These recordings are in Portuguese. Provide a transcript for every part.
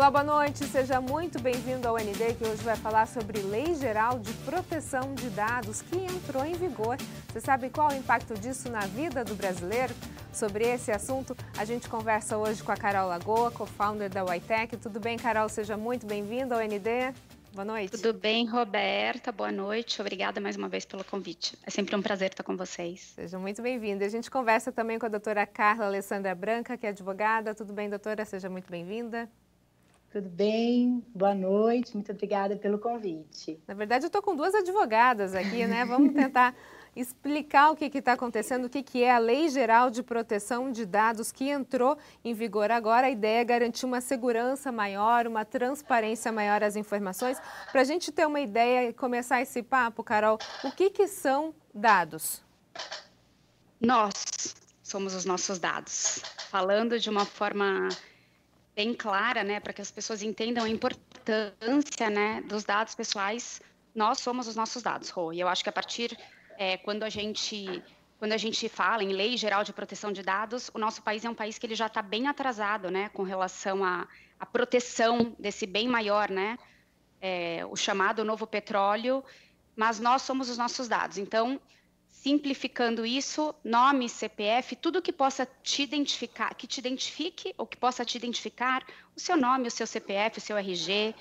Olá, boa noite. Seja muito bem-vindo ao ND, que hoje vai falar sobre Lei Geral de Proteção de Dados, que entrou em vigor. Você sabe qual é o impacto disso na vida do brasileiro? Sobre esse assunto, a gente conversa hoje com a Carol Lagoa, co-founder da Ytech. Tudo bem, Carol? Seja muito bem-vinda ao ND. Boa noite. Tudo bem, Roberta? Boa noite. Obrigada mais uma vez pelo convite. É sempre um prazer estar com vocês. Seja muito bem-vinda. A gente conversa também com a doutora Carla Alessandra Branca, que é advogada. Tudo bem, doutora? Seja muito bem-vinda. Tudo bem? Boa noite. Muito obrigada pelo convite. Na verdade, eu estou com duas advogadas aqui, né? Vamos tentar explicar o que está acontecendo, o que é a Lei Geral de Proteção de Dados que entrou em vigor agora. A ideia é garantir uma segurança maior, uma transparência maior às informações. Para a gente ter uma ideia e começar esse papo, Carol, o que são dados? Nós somos os nossos dados. Falando de uma forma bem clara, né, para que as pessoas entendam a importância, né, dos dados pessoais, nós somos os nossos dados, Rô. E eu acho que a partir quando a gente fala em Lei Geral de Proteção de Dados, o nosso país é um país que ele já está bem atrasado, né, com relação à proteção desse bem maior, né, o chamado novo petróleo, mas nós somos os nossos dados. Então, simplificando isso, nome, CPF, tudo que possa te identificar, que te identifique ou que possa te identificar, o seu nome, o seu CPF, o seu RG,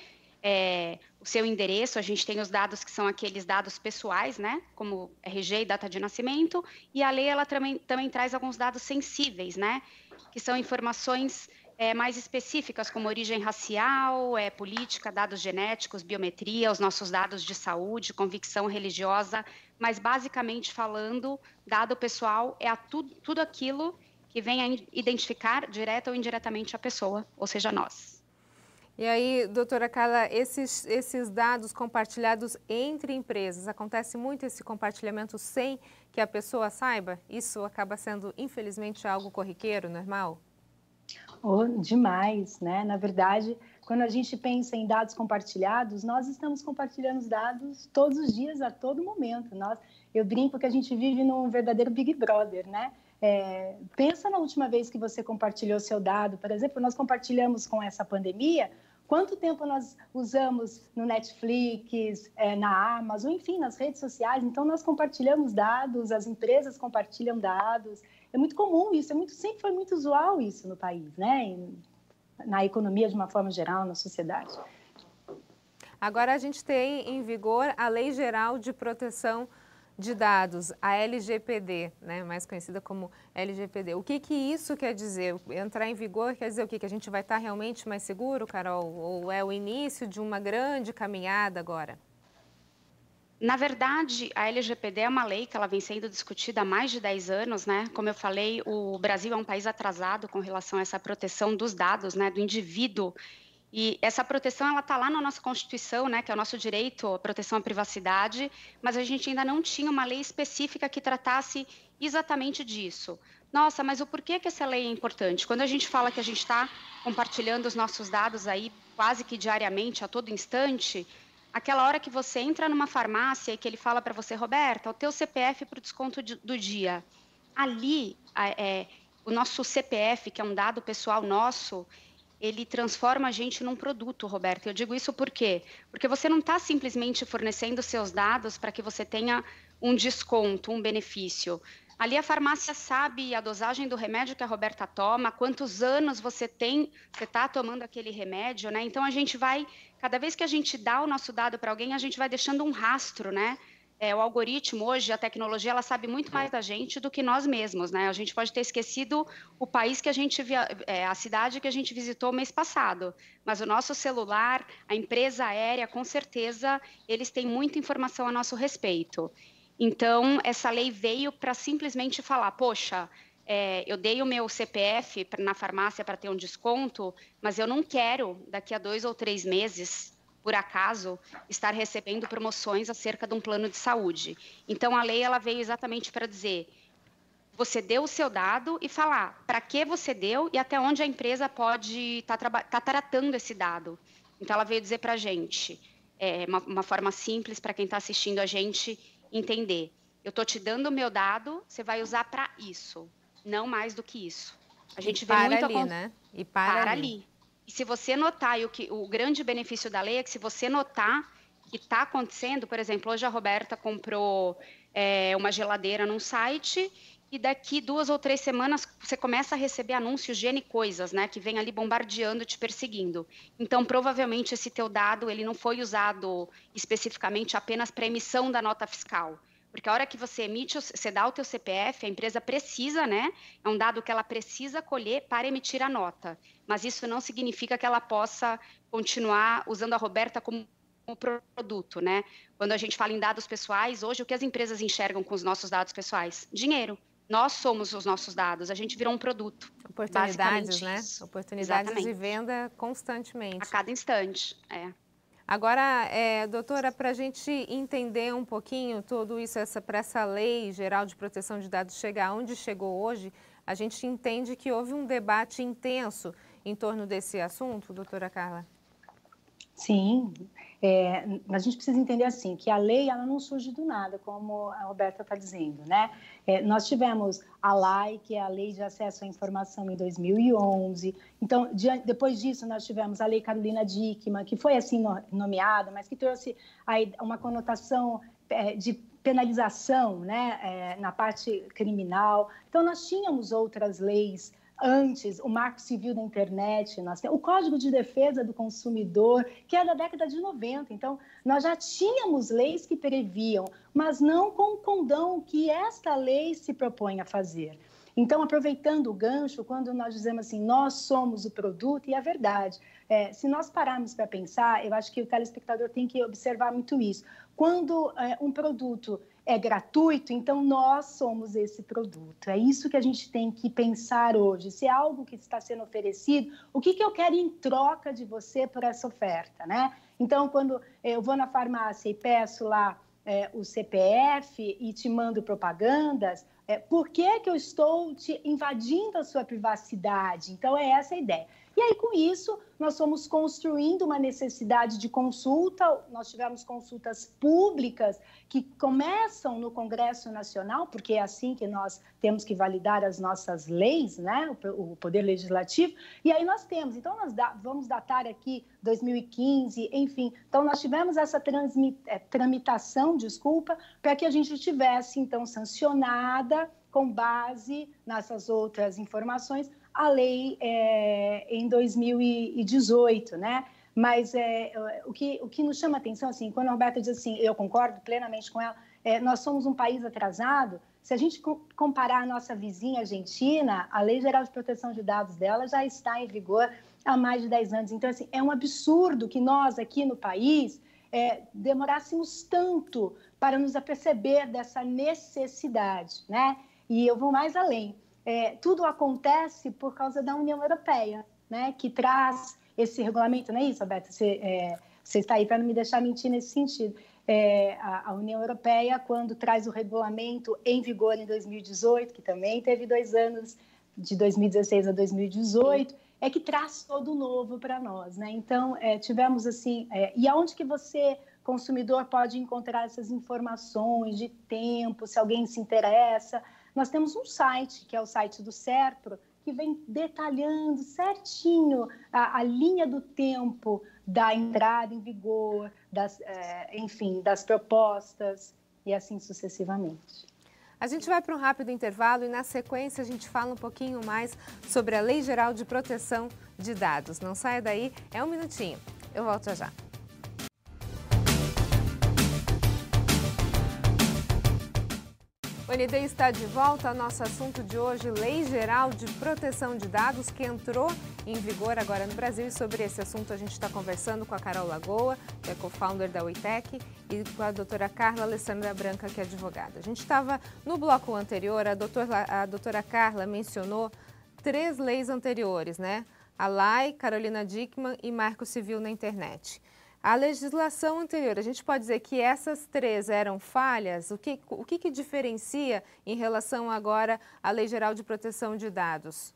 o seu endereço. A gente tem os dados que são aqueles dados pessoais, né, como RG e data de nascimento, e a lei ela também traz alguns dados sensíveis, né, que são informações mais específicas, como origem racial, política, dados genéticos, biometria, os nossos dados de saúde, convicção religiosa, mas basicamente falando, dado pessoal é tudo aquilo que vem a identificar direta ou indiretamente a pessoa, ou seja, nós. E aí, doutora Carla, esses dados compartilhados entre empresas, acontece muito esse compartilhamento sem que a pessoa saiba? Isso acaba sendo, infelizmente, algo corriqueiro, normal? Demais, né? Na verdade, quando a gente pensa em dados compartilhados, nós estamos compartilhando os dados todos os dias, a todo momento. Eu brinco que a gente vive num verdadeiro Big Brother, né? Pensa na última vez que você compartilhou seu dado, por exemplo, nós compartilhamos com essa pandemia, quanto tempo nós usamos no Netflix, na Amazon, enfim, nas redes sociais. Então, nós compartilhamos dados, as empresas compartilham dados. É muito comum isso, sempre foi muito usual isso no país, né? Na economia de uma forma geral, na sociedade. Agora a gente tem em vigor a Lei Geral de Proteção de Dados, a LGPD, né? Mais conhecida como LGPD. O que isso quer dizer? Entrar em vigor quer dizer o quê? Que a gente vai estar realmente mais seguro, Carol? Ou é o início de uma grande caminhada agora? Na verdade, a LGPD é uma lei que ela vem sendo discutida há mais de 10 anos, né? Como eu falei, o Brasil é um país atrasado com relação a essa proteção dos dados, né, do indivíduo. E essa proteção, ela está lá na nossa Constituição, né, que é o nosso direito à proteção à privacidade, mas a gente ainda não tinha uma lei específica que tratasse exatamente disso. Nossa, mas o porquê que essa lei é importante? Quando a gente fala que a gente está compartilhando os nossos dados aí quase que diariamente, a todo instante, aquela hora que você entra numa farmácia e que ele fala para você, Roberta, o teu CPF para o desconto do dia. Ali, o nosso CPF, que é um dado pessoal nosso, ele transforma a gente num produto, Roberta. Eu digo isso por quê? Porque você não está simplesmente fornecendo seus dados para que você tenha um desconto, um benefício. Ali a farmácia sabe a dosagem do remédio que a Roberta toma, quantos anos você está tomando aquele remédio, né? Então a gente vai, cada vez que a gente dá o nosso dado para alguém, a gente vai deixando um rastro, né? O algoritmo hoje, a tecnologia, ela sabe muito mais da gente do que nós mesmos, né? A gente pode ter esquecido o país que a gente a cidade que a gente visitou mês passado, mas o nosso celular, a empresa aérea, com certeza, eles têm muita informação a nosso respeito. Então, essa lei veio para simplesmente falar, poxa, eu dei o meu CPF na farmácia para ter um desconto, mas eu não quero, daqui a 2 ou 3 meses, por acaso, estar recebendo promoções acerca de um plano de saúde. Então, a lei ela veio exatamente para dizer, você deu o seu dado e falar para que você deu e até onde a empresa pode tá tratando esse dado. Então, ela veio dizer para a gente, uma forma simples para quem está assistindo a gente entender. Eu estou te dando o meu dado, você vai usar para isso, não mais do que isso. A gente vê muito ali, né? E para ali. E se você notar, e o grande benefício da lei é que se você notar que está acontecendo, por exemplo, hoje a Roberta comprou uma geladeira num site e daqui 2 ou 3 semanas você começa a receber anúncios de N coisas, né, que vem ali bombardeando, te perseguindo. Então, provavelmente esse teu dado ele não foi usado especificamente apenas para emissão da nota fiscal. Porque a hora que você emite, você dá o teu CPF, a empresa precisa, né? É um dado que ela precisa colher para emitir a nota. Mas isso não significa que ela possa continuar usando a Roberta como produto, né? Quando a gente fala em dados pessoais, hoje o que as empresas enxergam com os nossos dados pessoais? Dinheiro. Nós somos os nossos dados, a gente virou um produto. Oportunidades, né? Isso. Oportunidades Exatamente. de venda constantemente. A cada instante, Agora, doutora, para a gente entender um pouquinho tudo isso, para essa lei geral de proteção de dados chegar onde chegou hoje, a gente entende que houve um debate intenso em torno desse assunto, doutora Carla? Sim, a gente precisa entender assim, que a lei ela não surge do nada, como a Roberta está dizendo, né? Nós tivemos a LAI, que é a Lei de Acesso à Informação, em 2011. Então, depois disso, nós tivemos a Lei Carolina Dickmann, que foi assim nomeada, mas que trouxe aí uma conotação de penalização, né, na parte criminal. Então, nós tínhamos outras leis antes, o Marco Civil da Internet, o Código de Defesa do Consumidor, que é da década de 90. Então, nós já tínhamos leis que previam, mas não com o condão que esta lei se propõe a fazer. Então, aproveitando o gancho, quando nós dizemos assim, nós somos o produto, e é verdade. Se nós pararmos para pensar, eu acho que o telespectador tem que observar muito isso. Quando um produto é gratuito, então nós somos esse produto. É isso que a gente tem que pensar hoje. Se é algo que está sendo oferecido, o que eu quero em troca de você por essa oferta, né? Então, quando eu vou na farmácia e peço lá o CPF e te mando propagandas, por que eu estou te invadindo a sua privacidade? Então, é essa a ideia. E aí, com isso, nós fomos construindo uma necessidade de consulta. Nós tivemos consultas públicas que começam no Congresso Nacional, porque é assim que nós temos que validar as nossas leis, né? O Poder Legislativo. E aí nós temos. Então, nós vamos datar aqui 2015, enfim. Então, nós tivemos essa tramitação, para que a gente tivesse, então, sancionada, com base nessas outras informações, a lei em 2018, né? Mas o que nos chama a atenção, assim, quando a Roberta diz assim, eu concordo plenamente com ela, nós somos um país atrasado. Se a gente comparar a nossa vizinha Argentina, a Lei Geral de Proteção de Dados dela já está em vigor há mais de 10 anos. Então, assim, é um absurdo que nós aqui no país demorássemos tanto para nos aperceber dessa necessidade, né? E eu vou mais além. Tudo acontece por causa da União Europeia, né, que traz esse regulamento, não é isso, Roberta? Você está aí para não me deixar mentir nesse sentido. A União Europeia, quando traz o regulamento em vigor em 2018, que também teve 2 anos, de 2016 a 2018, é que traz todo novo para nós, né? Então, tivemos assim... e aonde que você, consumidor, pode encontrar essas informações de tempo, se alguém se interessa? Nós temos um site, que é o site do SERPRO, que vem detalhando certinho a linha do tempo da entrada em vigor, enfim, das propostas e assim sucessivamente. A gente vai para um rápido intervalo e, na sequência, a gente fala um pouquinho mais sobre a Lei Geral de Proteção de Dados. Não saia daí, é um minutinho. Eu volto já. O ND está de volta. Nosso assunto de hoje, Lei Geral de Proteção de Dados, que entrou em vigor agora no Brasil. E sobre esse assunto a gente está conversando com a Carol Lagoa, que é co-founder da OITEC, e com a doutora Carla Alessandra Branca, que é advogada. A gente estava no bloco anterior, a doutora Carla mencionou 3 leis anteriores, né? A LAI, Carolina Dickmann e Marco Civil na Internet. A legislação anterior, a gente pode dizer que essas 3 eram falhas? O que diferencia em relação agora à Lei Geral de Proteção de Dados?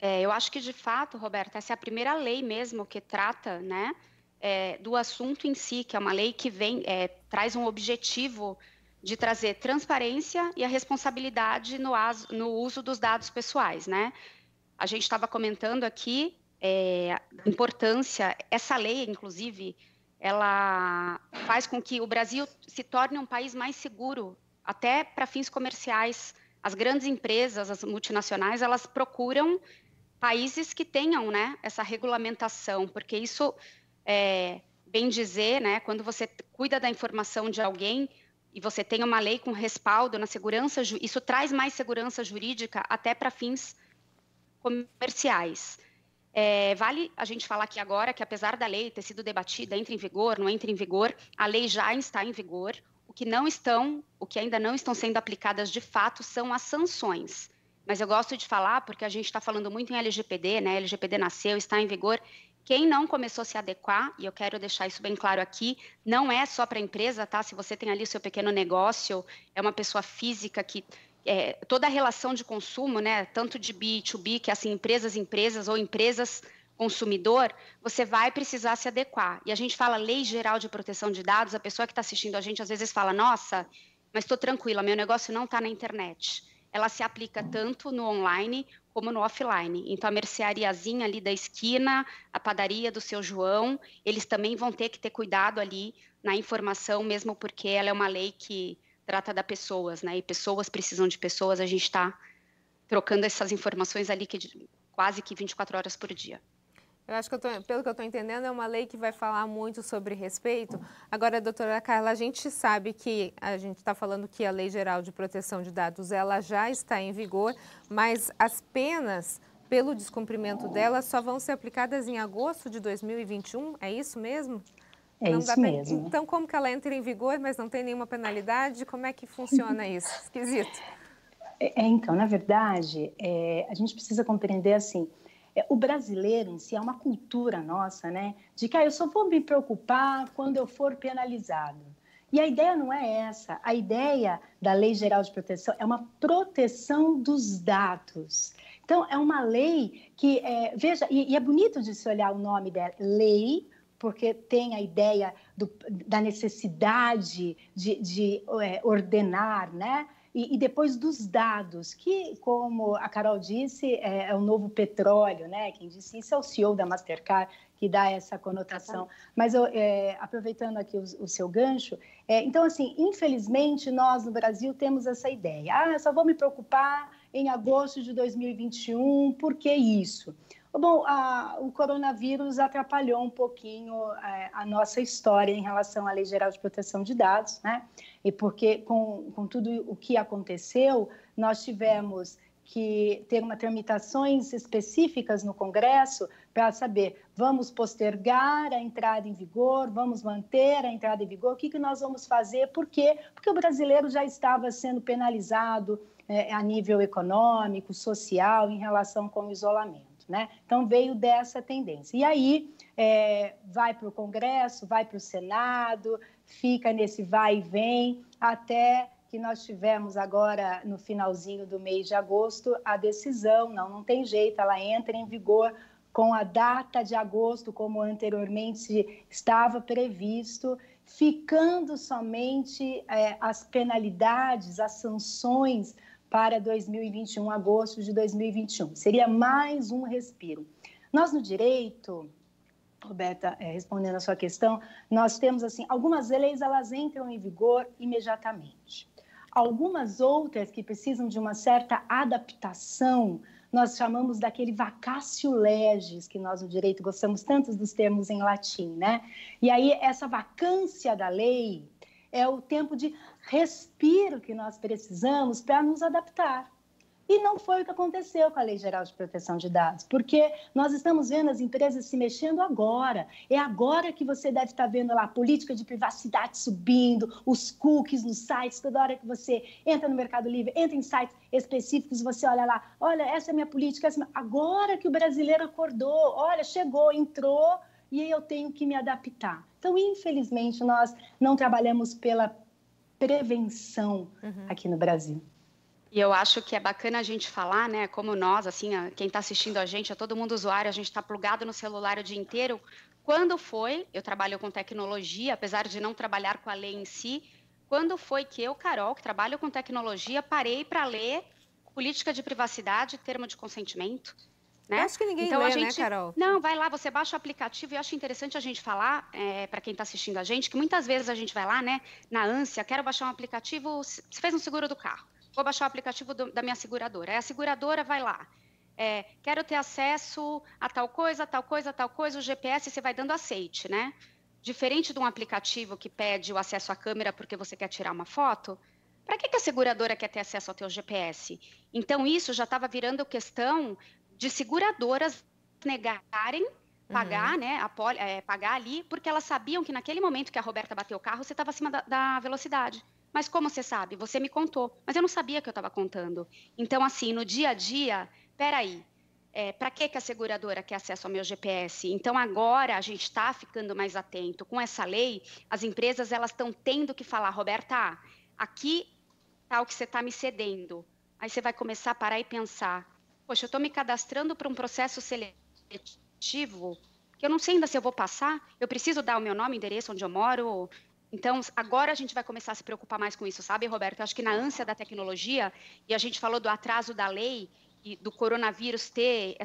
Eu acho que, de fato, Roberta, essa é a primeira lei mesmo que trata, né, do assunto em si, que é uma lei que traz um objetivo de trazer transparência e a responsabilidade no uso dos dados pessoais, né? a gente estava comentando aqui a importância, essa lei, inclusive, ela faz com que o Brasil se torne um país mais seguro, até para fins comerciais. As grandes empresas, as multinacionais, elas procuram países que tenham, né, essa regulamentação, porque isso, bem dizer, né, quando você cuida da informação de alguém e você tem uma lei com respaldo na segurança, isso traz mais segurança jurídica até para fins comerciais. Vale a gente falar aqui agora que, apesar da lei ter sido debatida, entra em vigor, não entra em vigor, a lei já está em vigor. O que ainda não estão sendo aplicadas de fato são as sanções. Mas eu gosto de falar, porque a gente está falando muito em LGPD, né? LGPD nasceu, está em vigor. Quem não começou a se adequar, e eu quero deixar isso bem claro aqui, não é só para a empresa, tá? Se você tem ali seu pequeno negócio, é uma pessoa física que... toda a relação de consumo, né? Tanto de B2B, que é assim, empresas ou empresas consumidor, você vai precisar se adequar. E a gente fala Lei Geral de Proteção de Dados, a pessoa que está assistindo a gente às vezes fala, nossa, mas estou tranquila, meu negócio não está na internet. Ela se aplica tanto no online como no offline. Então, a merceariazinha ali da esquina, a padaria do seu João, eles também vão ter que ter cuidado ali na informação, mesmo porque ela é uma lei que trata das pessoas, né? E pessoas precisam de pessoas, a gente está trocando essas informações ali quase que 24 horas por dia. Eu acho que, pelo que eu estou entendendo, é uma lei que vai falar muito sobre respeito. Agora, doutora Carla, a gente sabe que a gente está falando que a Lei Geral de Proteção de Dados ela já está em vigor, mas as penas pelo descumprimento dela só vão ser aplicadas em agosto de 2021, é isso mesmo? É isso mesmo. Então, como que ela entra em vigor, mas não tem nenhuma penalidade? Como é que funciona isso? Esquisito. Então, na verdade, a gente precisa compreender assim, o brasileiro em si é uma cultura nossa, né? De que eu só vou me preocupar quando eu for penalizado. E a ideia não é essa. A ideia da Lei Geral de Proteção é uma proteção dos dados. Então, é uma lei que, veja, e é bonito de se olhar o nome dela, lei, porque tem a ideia da necessidade de ordenar, né? E depois dos dados, que, como a Carol disse, é o novo petróleo, né? Quem disse isso é o CEO da Mastercard, que dá essa conotação. Mas, aproveitando aqui o seu gancho, então, assim, infelizmente, nós no Brasil temos essa ideia. Eu só vou me preocupar em agosto de 2021, por que isso? Bom, o coronavírus atrapalhou um pouquinho a nossa história em relação à Lei Geral de Proteção de Dados, né? E porque com tudo o que aconteceu, nós tivemos que ter tramitações específicas no Congresso para saber, vamos postergar a entrada em vigor, vamos manter a entrada em vigor, o que nós vamos fazer, por quê? Porque o brasileiro já estava sendo penalizado a nível econômico, social, em relação com o isolamento. Né? Então, veio dessa tendência. E aí, vai para o Congresso, vai para o Senado, fica nesse vai e vem, até que nós tivemos agora, no finalzinho do mês de agosto, a decisão, não tem jeito, ela entra em vigor com a data de agosto, como anteriormente estava previsto, ficando somente as penalidades, as sanções para 2021, agosto de 2021. Seria mais um respiro. Nós, no direito, Roberta, respondendo a sua questão, nós temos, assim, algumas leis, elas entram em vigor imediatamente. Algumas outras que precisam de uma certa adaptação, nós chamamos daquele vacatio legis, que nós, no direito, gostamos tanto dos termos em latim, né? E aí, essa vacância da lei é o tempo de respiro que nós precisamos para nos adaptar. E não foi o que aconteceu com a Lei Geral de Proteção de Dados, porque nós estamos vendo as empresas se mexendo agora. É agora que você deve estar vendo lá a política de privacidade subindo, os cookies nos sites, toda hora que você entra no Mercado Livre, entra em sites específicos, você olha lá, olha, essa é a minha política, agora que o brasileiro acordou, olha, chegou, entrou, e aí eu tenho que me adaptar. Então, infelizmente, nós não trabalhamos pela prevenção aqui no Brasil. E eu acho que é bacana a gente falar, né, como nós, assim, quem está assistindo a gente, todo mundo usuário, a gente está plugado no celular o dia inteiro. Quando foi, eu trabalho com tecnologia, apesar de não trabalhar com a lei em si, quando foi que eu, Carol, que trabalho com tecnologia, parei para ler política de privacidade, termo de consentimento? né? Eu acho que ninguém então, lê, a gente, né, Carol? Não, vai lá, você baixa o aplicativo, e eu acho interessante a gente falar, para quem está assistindo a gente, que muitas vezes a gente vai lá, né, na ânsia, quero baixar um aplicativo, você fez um seguro do carro, vou baixar o aplicativo da minha seguradora. Aí a seguradora vai lá, quero ter acesso a tal coisa, tal coisa, tal coisa, o GPS, você vai dando aceite, né? Diferente de um aplicativo que pede o acesso à câmera porque você quer tirar uma foto, para que a seguradora quer ter acesso ao teu GPS? Então, isso já estava virando questão de seguradoras negarem pagar, né, pagar ali, porque elas sabiam que naquele momento que a Roberta bateu o carro, você estava acima da velocidade. Mas como você sabe? Você me contou, mas eu não sabia que eu estava contando. Então, assim, no dia a dia, peraí, para que a seguradora quer acesso ao meu GPS? Então, agora a gente está ficando mais atento. Com essa lei, as empresas elas estão tendo que falar, Roberta, aqui está o que você está me cedendo. Aí você vai começar a parar e pensar, poxa, eu estou me cadastrando para um processo seletivo que eu não sei ainda se eu vou passar, eu preciso dar o meu nome, endereço, onde eu moro. Então, agora a gente vai começar a se preocupar mais com isso, sabe, Roberto? Eu acho que na ânsia da tecnologia, e a gente falou do atraso da lei e do coronavírus ter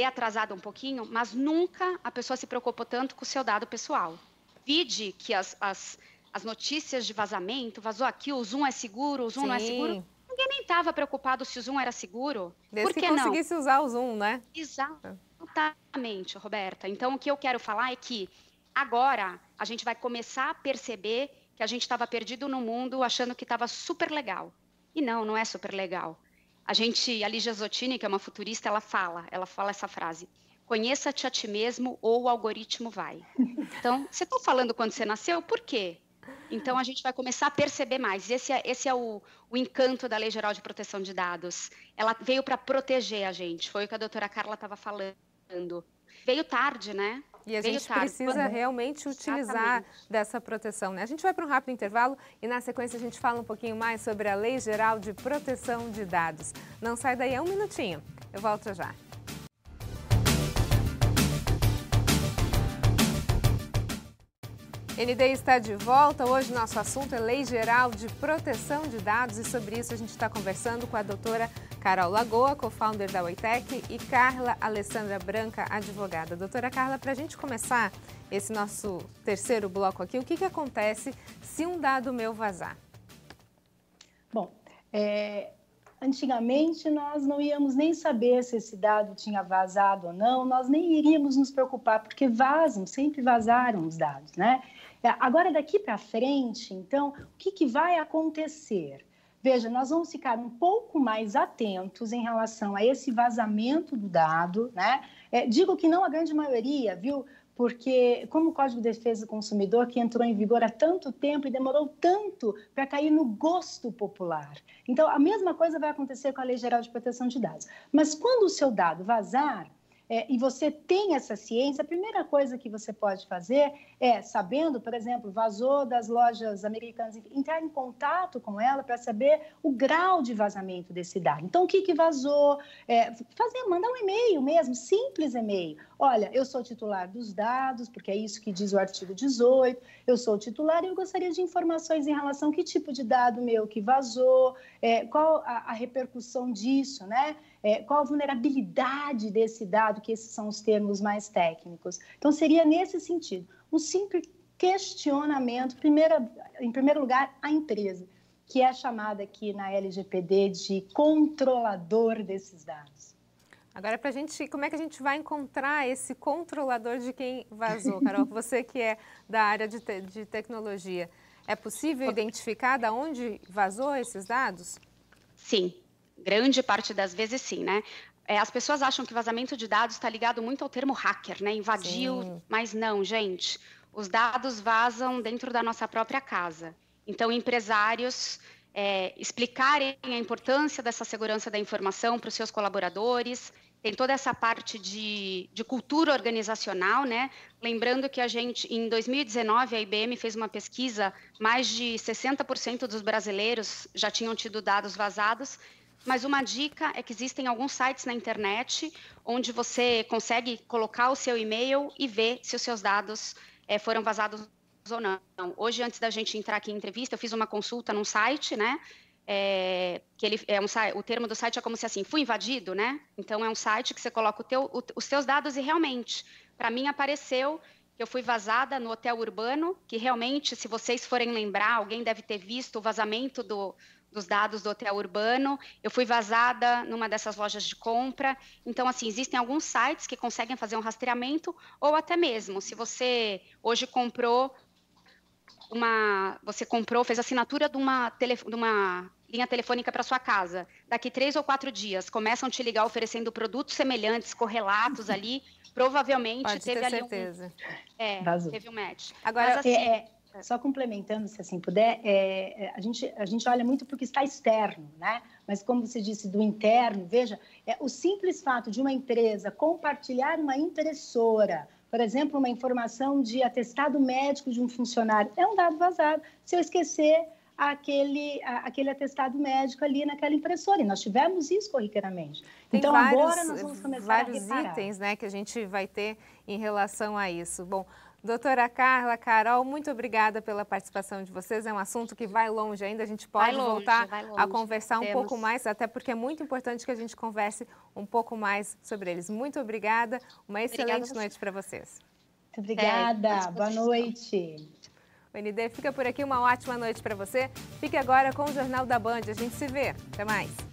atrasado um pouquinho, mas nunca a pessoa se preocupou tanto com o seu dado pessoal. Vide que as notícias de vazamento, vazou aqui, o Zoom é seguro, o Zoom não é seguro. Ninguém nem estava preocupado se o Zoom era seguro. Desde Por que que conseguisse usar o Zoom, né? Exatamente, Roberta. Então, o que eu quero falar é que agora a gente vai começar a perceber que a gente estava perdido no mundo achando que estava super legal. E não é super legal. A Ligia Zottini, que é uma futurista, ela fala essa frase: conheça-te a ti mesmo ou o algoritmo vai. Então, você está falando quando você nasceu, por quê? Então, a gente vai começar a perceber mais. Esse é o encanto da Lei Geral de Proteção de Dados. Ela veio para proteger a gente, foi o que a doutora Carla estava falando. Veio tarde, né? E a gente precisa realmente utilizar dessa proteção, né? A gente vai para um rápido intervalo e na sequência a gente fala um pouquinho mais sobre a Lei Geral de Proteção de Dados. Não sai daí, um minutinho. Eu volto já. ND está de volta. Hoje nosso assunto é Lei Geral de Proteção de Dados e sobre isso a gente está conversando com a doutora Carol Lagoa, co-founder da Oitec, e Carla Alessandra Branca, advogada. Doutora Carla, para a gente começar esse nosso terceiro bloco aqui, o que acontece se um dado meu vazar? Bom, antigamente nós não íamos nem saber se esse dado tinha vazado ou não, nós nem iríamos nos preocupar, porque sempre vazaram os dados, né? Agora, daqui para frente, então, o que vai acontecer? Veja, nós vamos ficar um pouco mais atentos em relação a esse vazamento do dado, né? Digo que não a grande maioria, viu? Porque como o Código de Defesa do Consumidor, que entrou em vigor há tanto tempo e demorou tanto para cair no gosto popular. Então, a mesma coisa vai acontecer com a Lei Geral de Proteção de Dados. Mas quando o seu dado vazar, e você tem essa ciência, a primeira coisa que você pode fazer é, sabendo, por exemplo, vazou das lojas americanas, entrar em contato com ela para saber o grau de vazamento desse dado. Então, o que vazou? Mandar um e-mail mesmo, simples e-mail. Olha, eu sou titular dos dados, porque é isso que diz o artigo 18, eu sou titular e eu gostaria de informações em relação a que tipo de dado meu que vazou, qual a repercussão disso, né? Qual a vulnerabilidade desse dado, que esses são os termos mais técnicos. Então, seria nesse sentido, um simples questionamento, em primeiro lugar, a empresa, que é chamada aqui na LGPD de controlador desses dados. Agora, como é que a gente vai encontrar esse controlador de quem vazou? Carol, você que é da área de tecnologia, é possível identificar de onde vazou esses dados? Sim. Grande parte das vezes, sim, né? As pessoas acham que vazamento de dados está ligado muito ao termo hacker, né? Invadiu, sim. Mas não, gente. Os dados vazam dentro da nossa própria casa. Então, empresários explicarem a importância dessa segurança da informação para os seus colaboradores. Tem toda essa parte de cultura organizacional, né? Lembrando que em 2019, a IBM fez uma pesquisa, mais de 60% dos brasileiros já tinham tido dados vazados. Mas uma dica é que existem alguns sites na internet onde você consegue colocar o seu e-mail e ver se os seus dados foram vazados ou não. Hoje, antes da gente entrar aqui em entrevista, eu fiz uma consulta num site, né? que ele o termo do site é como se assim, fui invadido, né? Então é um site que você coloca os seus dados e realmente, para mim apareceu que eu fui vazada no hotel urbano, que realmente, se vocês forem lembrar, alguém deve ter visto o vazamento dos dados do hotel urbano. Eu fui vazada numa dessas lojas de compra. Então, assim, existem alguns sites que conseguem fazer um rastreamento, ou até mesmo, se você hoje fez assinatura de uma linha telefônica para sua casa. Daqui 3 ou 4 dias, começam a te ligar oferecendo produtos semelhantes, correlatos ali, provavelmente Pode teve ter ali certeza. teve um match. Agora, mas, assim, só complementando, se assim puder, a gente olha muito porque está externo, né? Mas como você disse, do interno, veja, o simples fato de uma empresa compartilhar uma impressora, por exemplo, uma informação de atestado médico de um funcionário, é um dado vazado. Se eu esquecer aquele atestado médico ali naquela impressora, e nós tivemos isso corriqueiramente. Tem então, agora nós vamos começar a reparar. Vários itens, né, que a gente vai ter em relação a isso. Bom, doutora Carla, Carol, muito obrigada pela participação de vocês. É um assunto que vai longe ainda, a gente pode voltar a conversar um pouco mais, até porque é muito importante que a gente converse um pouco mais sobre eles. Muito obrigada, uma excelente noite para vocês. Muito obrigada, boa noite. O ND fica por aqui, uma ótima noite para você. Fique agora com o Jornal da Band, a gente se vê. Até mais.